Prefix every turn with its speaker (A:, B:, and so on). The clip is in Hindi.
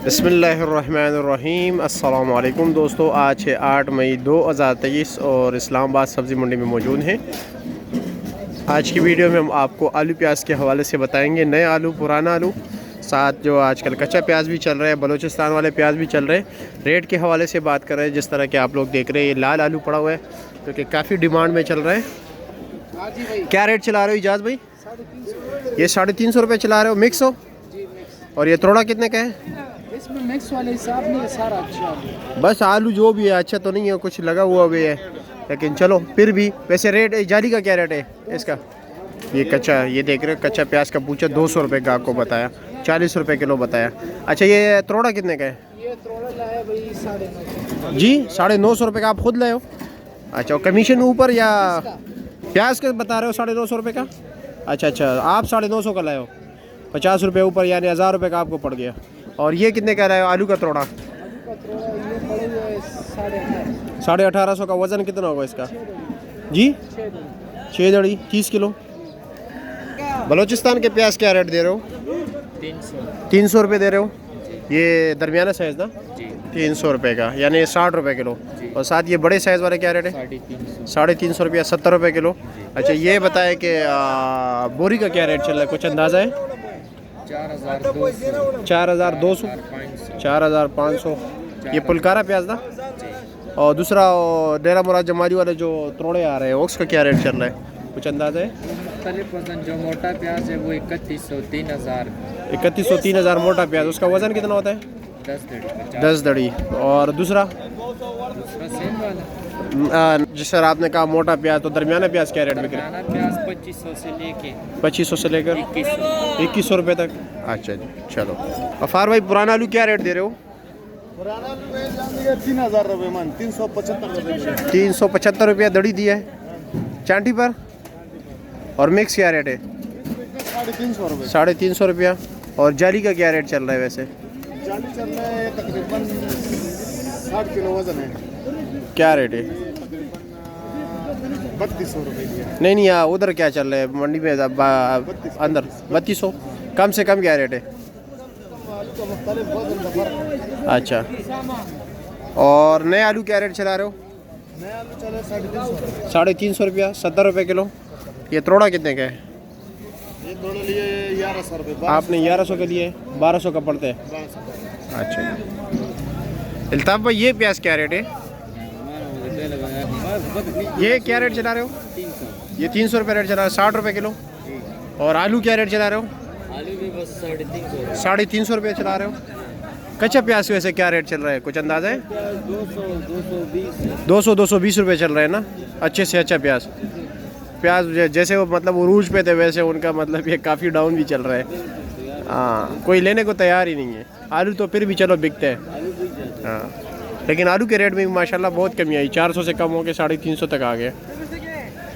A: बिस्मिल्लाहिर्रहमानिर्रहीम। अस्सलाम वालेकुम दोस्तों, आज है 8 मई 2023 और इस्लामाबाद सब्ज़ी मंडी में मौजूद हैं। आज की वीडियो में हम आपको आलू प्याज के हवाले से बताएंगे, नए आलू, पुराना आलू, साथ जो आजकल कच्चा प्याज भी चल रहा है, बलूचिस्तान वाले प्याज भी चल रहे हैं। रेट के हवाले से बात कर रहे हैं। जिस तरह के आप लोग देख रहे हैं, ये लाल आलू पड़ा हुआ है क्योंकि काफ़ी डिमांड में चल रहा है। क्या रेट चला रहे हो इजाज़ भाई? ये 350 रुपये चला रहे हो। मिक्स हो? और ये तोड़ा कितने का है?
B: इसमें मिक्स वाले हिसाब नहीं है, सारा अच्छा है।
A: बस आलू जो भी है अच्छा तो नहीं है, कुछ लगा हुआ भी है, लेकिन चलो फिर भी। वैसे रेट जाली का क्या रेट है इसका? ये कच्चा, ये देख रहे हो कच्चा प्याज का पूछा 200 रुपये का आपको बताया, 40 रुपये किलो बताया। अच्छा ये तोड़ा कितने का है?
B: ये तोड़ा लाया भाई 950
A: जी, 950 रुपये का आप खुद लाए हो? अच्छा, और कमीशन ऊपर या प्याज का बता रहे हो 950 रुपये का? अच्छा, आप 950 का लाए हो, 50 रुपये ऊपर, यानी 1000 रुपये का आपको पड़ गया। और ये कितने का लाए हो आलू का तोड़ा? 1850 का। वज़न कितना होगा इसका? जी 6 दड़ी 30 किलो। बलूचिस्तान के प्याज क्या रेट दे रहे हो? 300 रुपये दे रहे हो। ये दरमियाना साइज़ ना? 300 रुपये का, यानी 60 रुपये किलो। और साथ ये बड़े साइज़ वाले क्या रेट है? 350 रुपया, 70 रुपये किलो। अच्छा ये बताए कि बोरी का क्या रेट चल रहा है, कुछ अंदाज़ा है? 4200, 4500। ये पुलकारा प्याज ना? और दूसरा डेरा मुराद जमाली वाले जो तोड़े आ रहे हैं उसका क्या रेट चल रहा है, कुछ अंदाज़ा है?
B: जो मोटा प्याज है वो 3100 3000।
A: 3100 3000 मोटा प्याज। उसका वज़न कितना होता है? 10 दड़ी। और दूसरा जिस सर आपने कहा मोटा प्याज, तो दरमियाना प्याज क्या रेट बिक रहा है?
B: प्याज 2500 से लेके
A: 2100 रुपये तक। अच्छा जी, चलो। अफार भाई पुराना आलू क्या रेट दे रहे हो?
C: पुराना आलू 3000 रुपये मन, 375
A: 375 रुपया दड़ी दिया है चांटी पर। और मिक्स क्या रेट है?
C: 350 रुपये।
A: 350 रुपया। और जाली का क्या रेट चल रहा है वैसे?
C: जाली चल रहा है तकरीबन 60 किलो वजन है।
A: क्या रेट है?
C: 3200 रुपये दिया।
A: नहीं, यहाँ उधर क्या चल रहा है मंडी में अंदर? 3200। कम से कम क्या रेट है? अच्छा। और नए आलू क्या रेट चला रहे हो?
C: नया आलू चले 350
A: 350 रुपया, 70 रुपये किलो। ये तोड़ा कितने का है?
C: ये थोड़े लिए 1100 रुपये।
A: आपने 1100 के लिए 1200 का पड़ते हैं। अच्छा। अल्ताफ भाई ये प्याज क्या रेट है? ये क्या रेट चला रहे हो? 300। ये 300 रुपये रेट चला रहे हो, 60 रुपये किलो। और आलू क्या रेट चला रहे हो?
B: आलू भी बस 350।
A: 350 रुपये चला रहे हो। कच्चा प्याज वैसे क्या रेट चल रहा है, कुछ अंदाज़ा है? 220 रुपये चल रहा है ना? अच्छे से अच्छा प्याज जैसे वो मतलब उरूज पे थे वैसे उनका मतलब ये काफ़ी डाउन भी चल रहा है। हाँ, कोई लेने को तैयार ही नहीं है। आलू तो फिर भी चलो बिकते हैं। हाँ, लेकिन आलू के रेट में भी माशाल्लाह बहुत कमी आई, 400 से कम हो के 350 तक आ गए।